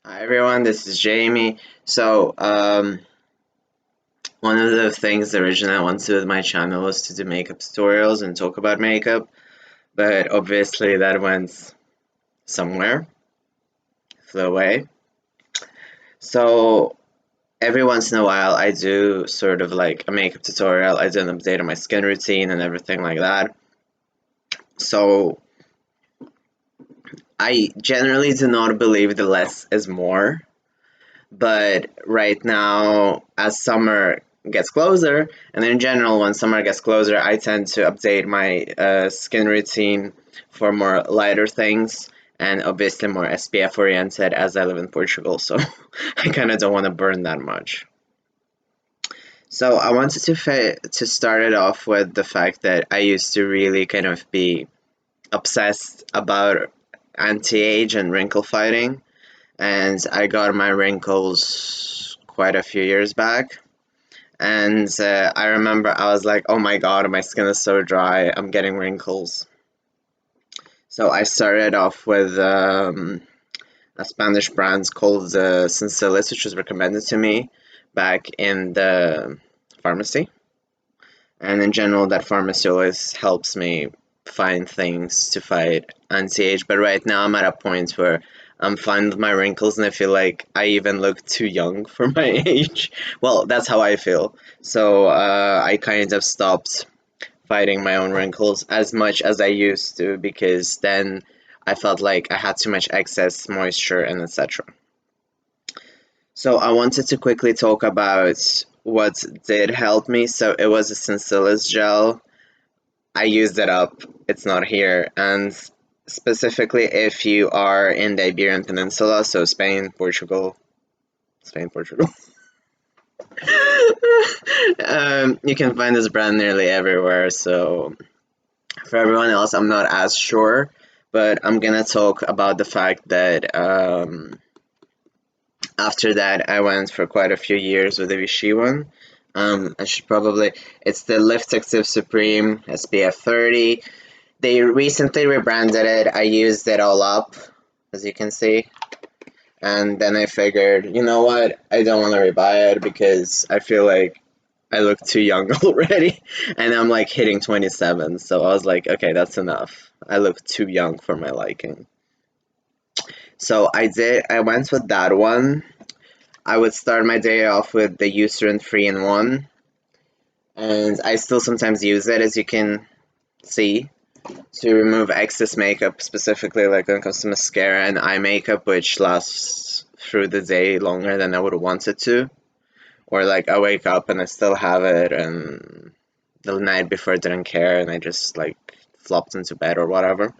Hi everyone, this is Jamie. One of the things originally I wanted to do with my channel was to do makeup tutorials and talk about makeup, but obviously that went somewhere, flew away. So every once in a while I do sort of like a makeup tutorial, I do an update on my skin routine and everything like that. So I generally do not believe the less is more. But right now, as summer gets closer, and in general, when summer gets closer, I tend to update my skin routine for more lighter things and obviously more SPF oriented as I live in Portugal, so I kind of don't want to burn that much. So I wanted to start it off with the fact that I used to really kind of be obsessed about anti-age and wrinkle fighting, and I got my wrinkles quite a few years back. And I remember I was like, oh my god, my skin is so dry, I'm getting wrinkles. So I started off with a Spanish brand called Sensilis, which was recommended to me back in the pharmacy. And in general, that pharmacy always helps me find things to fight anti-age. But right now, I'm at a point where I'm fine with my wrinkles, and I feel like I even look too young for my age. Well, that's how I feel. So I kind of stopped fighting my own wrinkles as much as I used to because then I felt like I had too much excess moisture and etc. So I wanted to quickly talk about what did help me. So it was a Sensilis gel. I used it up. It's not here. And specifically, if you are in the Iberian Peninsula, so Spain, Portugal, Spain, Portugal, you can find this brand nearly everywhere. So for everyone else, I'm not as sure, but I'm gonna talk about the fact that after that, I went for quite a few years with the Vichy one. I should probably, it's the Lift Active Supreme SPF 30. They recently rebranded it. I used it all up, as you can see. And then I figured, you know what? I don't want to rebuy it because I feel like I look too young already. And I'm like hitting 27. So I was like, okay, that's enough. I look too young for my liking. So I went with that one. I would start my day off with the Eucerin 3-in-1. And I still sometimes use it, as you can see, to remove excess makeup, specifically like when it comes to mascara and eye makeup, which lasts through the day longer than I would want it to. Or like I wake up and I still have it, and the night before I didn't care and I just like flopped into bed or whatever.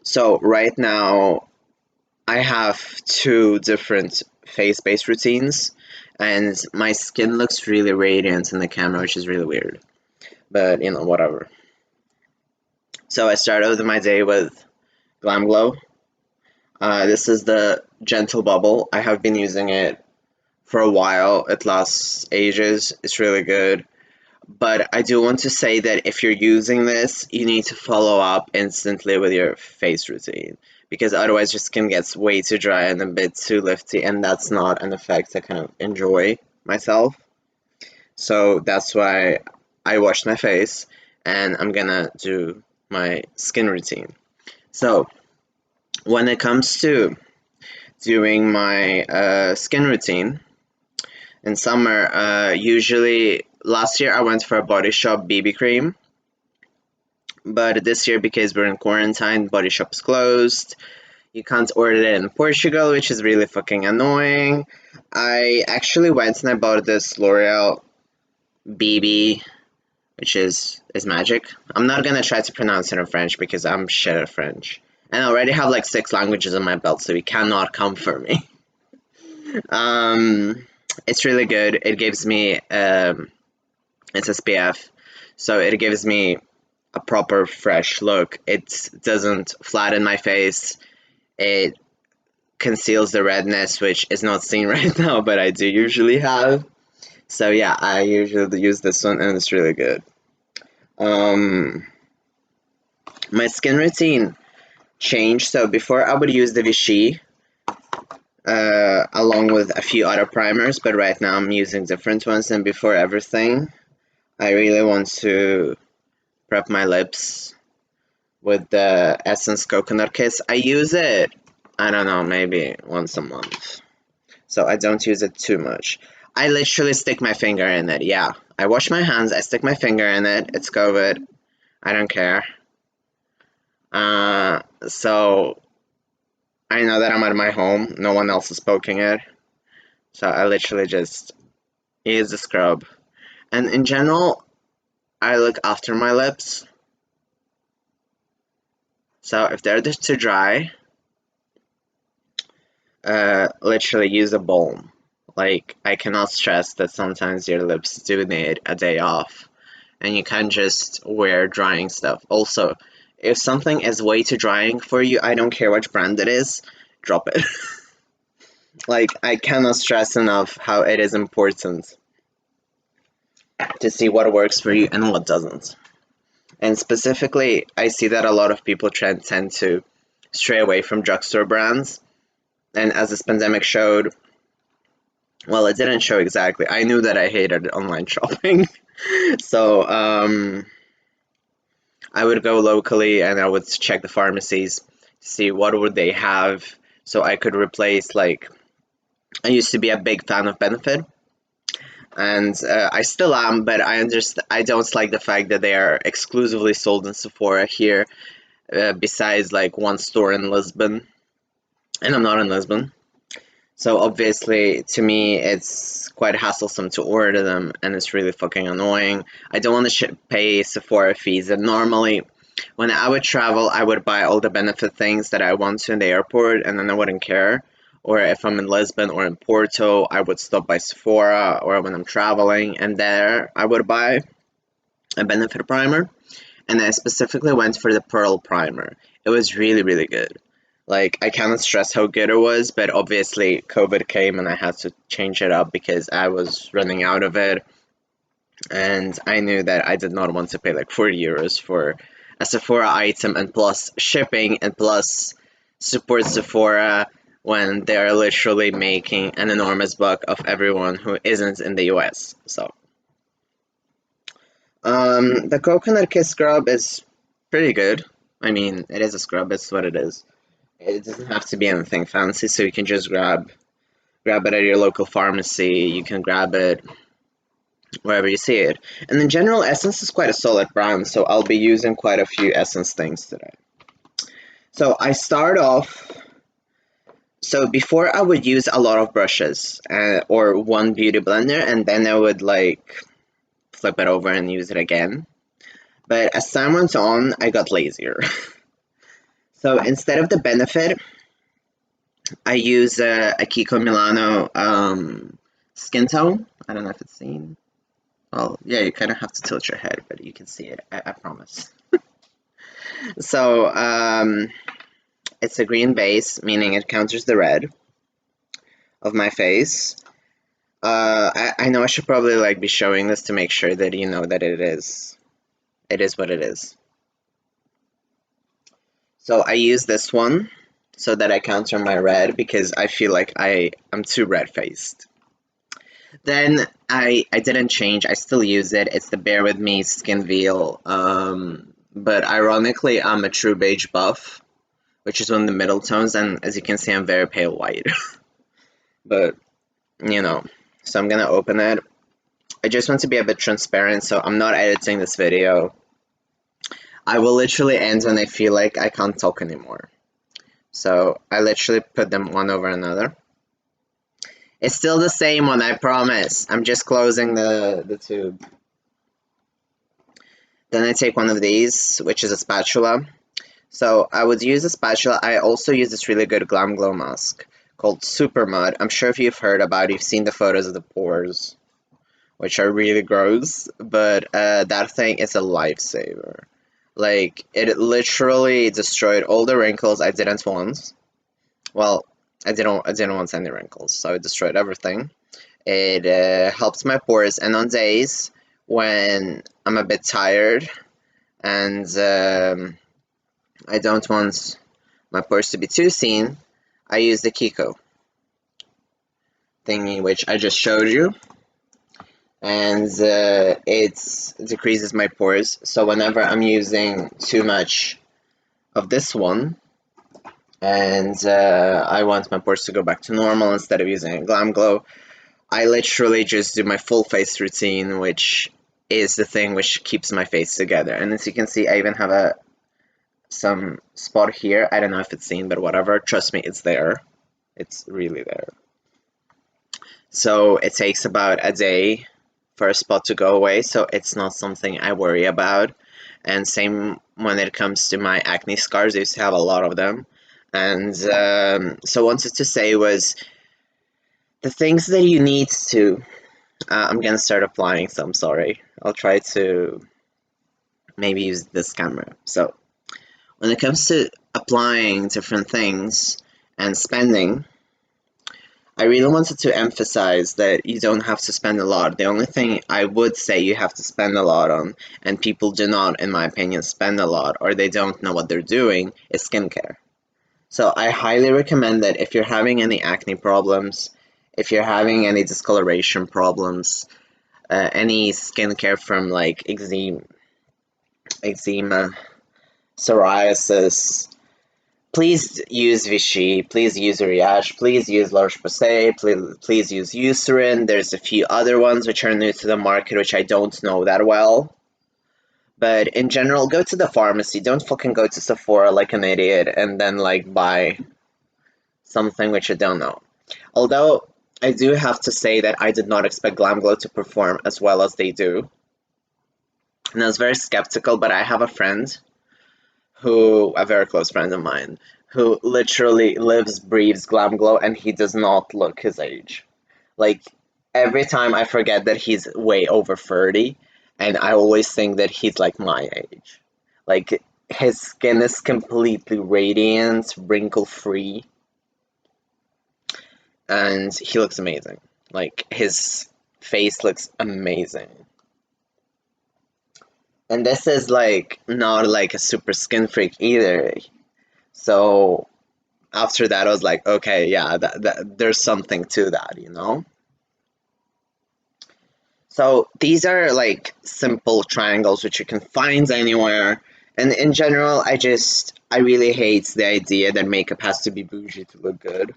So right now I have two different face-based routines, and my skin looks really radiant in the camera, which is really weird. But you know, whatever. So I started my day with Glam Glow. This is the Gentle Bubble. I have been using it for a while. It lasts ages. It's really good. But I do want to say that if you're using this, you need to follow up instantly with your face routine because otherwise your skin gets way too dry and a bit too lifty, and that's not an effect I kind of enjoy myself. So that's why I washed my face and I'm gonna do my skin routine. So when it comes to doing my skin routine in summer, usually last year I went for a Body Shop BB cream, but this year because we're in quarantine, Body Shop's closed. You can't order it in Portugal, which is really fucking annoying. I actually went and I bought this L'Oreal BB, which is magic. I'm not gonna try to pronounce it in French because I'm shit at French. And I already have like 6 languages on my belt, so you cannot come for me. Um, it's really good. It gives me it's SPF, so it gives me a proper fresh look. It doesn't flatten my face. It conceals the redness, which is not seen right now, but I do usually have. So yeah, I usually use this one, and it's really good. Um, my skin routine changed. So before I would use the Vichy, along with a few other primers, but right now I'm using different ones. And before everything, I really want to prep my lips with the Essence Coconut Kiss. I use it, I don't know, maybe once a month. So I don't use it too much. I literally stick my finger in it, yeah. I wash my hands, I stick my finger in it, it's COVID. I don't care. So I know that I'm at my home, no one else is poking it. So I literally just use the scrub. And in general, I look after my lips. So if they're just too dry, literally use a balm. Like, I cannot stress that sometimes your lips do need a day off, and you can't just wear drying stuff. Also, if something is way too drying for you, I don't care which brand it is, drop it. Like, I cannot stress enough how it is important to see what works for you and what doesn't. And specifically, I see that a lot of people tend to stray away from drugstore brands. And as this pandemic showed, well, it didn't show exactly. I knew that I hated online shopping. So I would go locally and I would check the pharmacies, see what would they have, so I could replace, like, I used to be a big fan of Benefit, and I still am, but I don't like the fact that they are exclusively sold in Sephora here, besides like one store in Lisbon, and I'm not in Lisbon. So obviously, to me, it's quite hasslesome to order them, and it's really fucking annoying. I don't want to pay Sephora fees, and normally, when I would travel, I would buy all the Benefit things that I want to in the airport, and then I wouldn't care. Or if I'm in Lisbon or in Porto, I would stop by Sephora, or when I'm traveling, and there I would buy a Benefit primer. And I specifically went for the Pearl primer. It was really, really good. Like, I cannot stress how good it was, but obviously COVID came and I had to change it up because I was running out of it. And I knew that I did not want to pay like 40 euros for a Sephora item and plus shipping and plus support Sephora when they're literally making an enormous buck of everyone who isn't in the US. So, the Coconut Kiss scrub is pretty good. I mean, it is a scrub, it's what it is. It doesn't have to be anything fancy, so you can just grab it at your local pharmacy. You can grab it wherever you see it. And in general, Essence is quite a solid brand, so I'll be using quite a few Essence things today. So I start off. So before I would use a lot of brushes or one beauty blender, and then I would like flip it over and use it again. But as time went on, I got lazier. So instead of the Benefit, I use a Kiko Milano skin tone. I don't know if it's seen. Well, yeah, you kind of have to tilt your head, but you can see it. I promise. So it's a green base, meaning it counters the red of my face. I know I should probably like be showing this to make sure that you know that it is what it is. So I use this one so that I counter my red because I feel like I'm too red-faced. Then I didn't change. I still use it. It's the Bare With Me Skin Veil. But ironically, I'm a true beige buff, which is one of the middle tones, and as you can see, I'm very pale white. But, you know, so I'm gonna open it. I just want to be a bit transparent, so I'm not editing this video. I will literally end when I feel like I can't talk anymore. So I literally put them one over another. It's still the same one, I promise. I'm just closing the tube. Then I take one of these, which is a spatula. So I would use a spatula. I also use this really good Glam Glow mask called Super Mud. I'm sure if you've heard about it, you've seen the photos of the pores, which are really gross, but that thing is a lifesaver. Like, it literally destroyed all the wrinkles I didn't want. Well, I didn't want any wrinkles, so it destroyed everything. It helps my pores, and on days when I'm a bit tired and I don't want my pores to be too seen, I use the Kiko. thingy which I just showed you, and it decreases my pores. So whenever I'm using too much of this one, and I want my pores to go back to normal instead of using a Glam Glow, I literally just do my full face routine, which is the thing which keeps my face together. And as you can see, I even have some spot here. I don't know if it's seen, but whatever. Trust me, it's there. It's really there. So it takes about a day for a spot to go away, so it's not something I worry about. And same when it comes to my acne scars. I used to have a lot of them. And so wanted to say was the things that you need to. I'm gonna start applying, so I'm sorry. I'll try to maybe use this camera. So when it comes to applying different things and spending, I really wanted to emphasize that you don't have to spend a lot. The only thing I would say you have to spend a lot on, and people do not, in my opinion, spend a lot, or they don't know what they're doing, is skincare. So I highly recommend that if you're having any acne problems, if you're having any discoloration problems, any skincare from like eczema, psoriasis, please use Vichy, please use Uriage, please use La Roche-Posay, please use Eucerin. There's a few other ones which are new to the market which I don't know that well. But in general, go to the pharmacy. Don't fucking go to Sephora like an idiot and then like buy something which I don't know. Although I do have to say that I did not expect Glam Glow to perform as well as they do. And I was very skeptical, but I have a friend a very close friend of mine, who literally lives, breathes Glam Glow, and he does not look his age. Like, every time I forget that he's way over 30, and I always think that he's like my age. Like, his skin is completely radiant, wrinkle-free, and he looks amazing. Like, his face looks amazing. And this is like not like a super skin freak either. So after that, I was like, okay, yeah, there's something to that, you know? So these are like simple triangles which you can find anywhere. And in general, I really hate the idea that makeup has to be bougie to look good.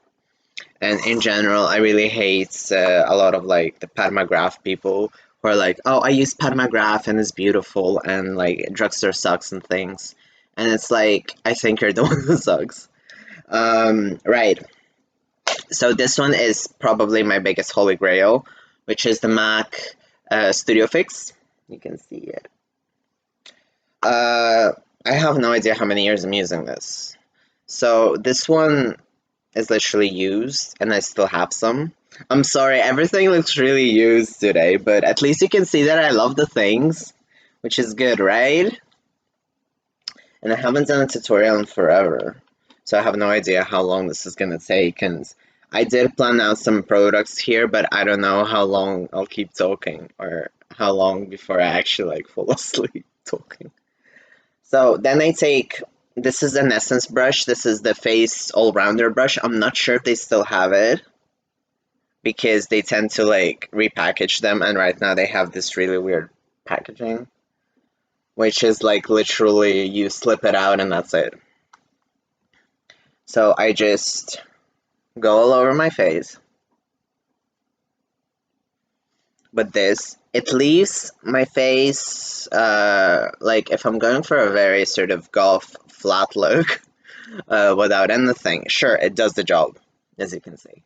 And in general, I really hate a lot of like the Padmagraph people who are like, oh, I use Padmagraph and it's beautiful, and like drugstore sucks and things. And it's like, I think you're the one who sucks. Right. So this one is probably my biggest holy grail, which is the MAC Studio Fix. You can see it. I have no idea how many years I'm using this. So this one is literally used, and I still have some. I'm sorry, everything looks really used today, but at least you can see that I love the things, which is good, right? And I haven't done a tutorial in forever, so I have no idea how long this is gonna take, and I did plan out some products here, but I don't know how long I'll keep talking, or how long before I actually like fall asleep talking. So then I take, this is an Essence brush, this is the Face All-Rounder brush. I'm not sure if they still have it, because they tend to like repackage them, and right now they have this really weird packaging, which is like literally you slip it out and that's it. So I just go all over my face. But this, it leaves my face, like if I'm going for a very sort of golf flat look, without anything, sure, it does the job, as you can see.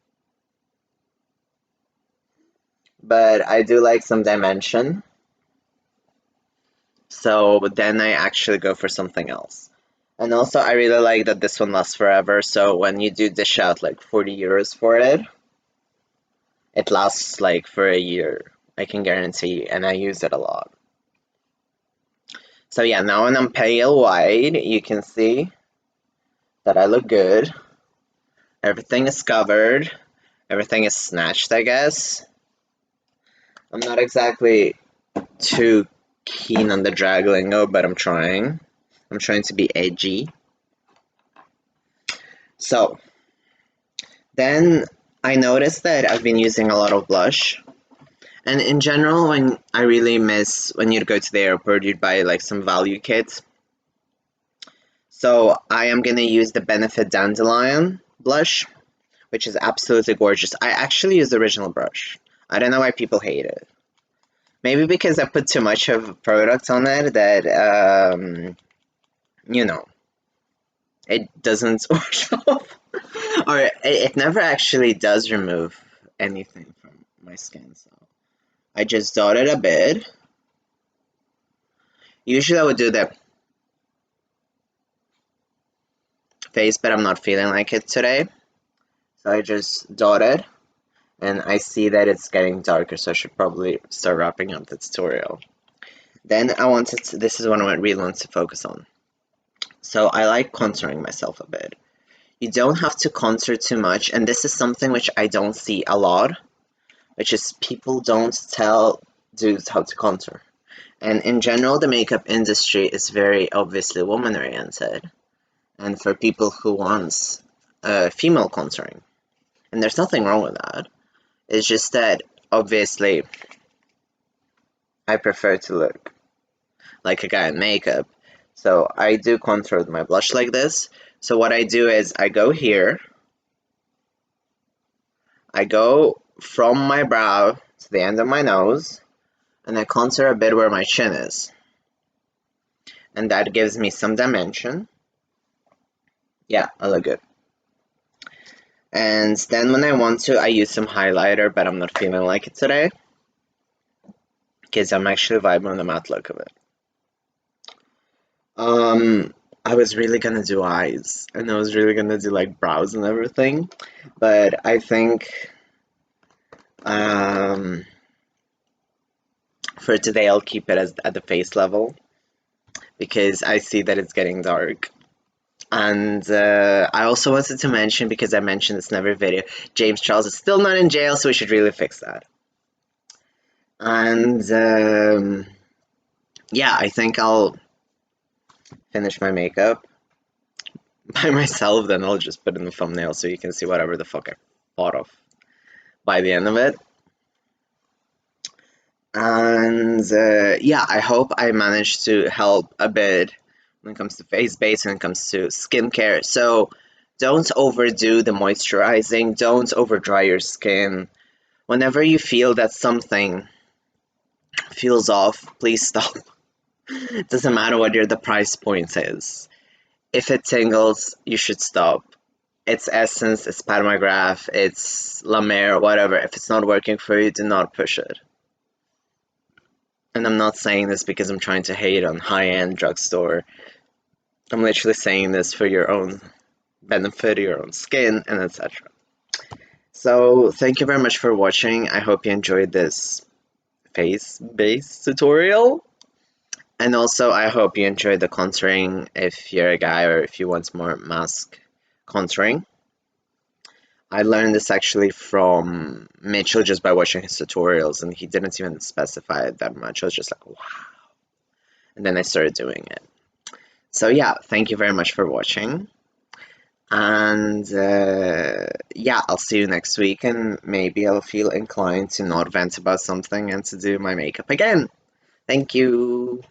But I do like some dimension, so then I actually go for something else. And also, I really like that this one lasts forever, so when you do dish out like 40 euros for it, it lasts like for a year, I can guarantee, and I use it a lot. So yeah, now when I'm pale white, you can see that I look good. Everything is covered. Everything is snatched, I guess. I'm not exactly too keen on the drag lingo, but I'm trying. I'm trying to be edgy. So, then I noticed that I've been using a lot of blush. And in general, when I really miss when you'd go to the airport, you'd buy like some value kits. So I am gonna use the Benefit Dandelion blush, which is absolutely gorgeous. I actually use the original brush. I don't know why people hate it. Maybe because I put too much of product on it that you know, it doesn't wash off, or it never actually does remove anything from my skin. So I just dot it a bit. Usually I would do the face, but I'm not feeling like it today. So I just dot it, and I see that it's getting darker, so I should probably start wrapping up the tutorial. Then this is what I really want to focus on. So I like contouring myself a bit. You don't have to contour too much, and this is something which I don't see a lot, which is people don't tell dudes how to contour. And in general, the makeup industry is very obviously woman-oriented, and for people who wants female contouring. And there's nothing wrong with that. It's just that obviously I prefer to look like a guy in makeup. So I do contour with my blush like this. So what I do is I go here, I go from my brow to the end of my nose, and I contour a bit where my chin is. And that gives me some dimension. Yeah, I look good. And then when I want to, I use some highlighter, but I'm not feeling like it today, because I'm actually vibing on the matte look of it. I was really gonna do eyes, and I was really gonna do like brows and everything, but I think for today I'll keep it at the face level because I see that it's getting dark. And I also wanted to mention, because I mentioned this in every video, James Charles is still not in jail, so we should really fix that. And yeah, I think I'll finish my makeup by myself, then I'll just put in the thumbnail so you can see whatever the fuck I thought of by the end of it. And yeah, I hope I managed to help a bit when it comes to face base, when it comes to skincare. So don't overdo the moisturizing, don't over dry your skin. Whenever you feel that something feels off, please stop. It doesn't matter what the price point is. If it tingles, you should stop. It's Essence, it's Pat McGrath, it's La Mer, whatever. If it's not working for you, do not push it. And I'm not saying this because I'm trying to hate on high-end drugstore. I'm literally saying this for your own benefit, your own skin, and etc. So thank you very much for watching. I hope you enjoyed this face-based tutorial. And also I hope you enjoyed the contouring if you're a guy or if you want more mask contouring. I learned this actually from Mitchell just by watching his tutorials, and he didn't even specify it that much. I was just like, wow. And then I started doing it. So yeah, thank you very much for watching. And yeah, I'll see you next week, and maybe I'll feel inclined to not vent about something and to do my makeup again. Thank you.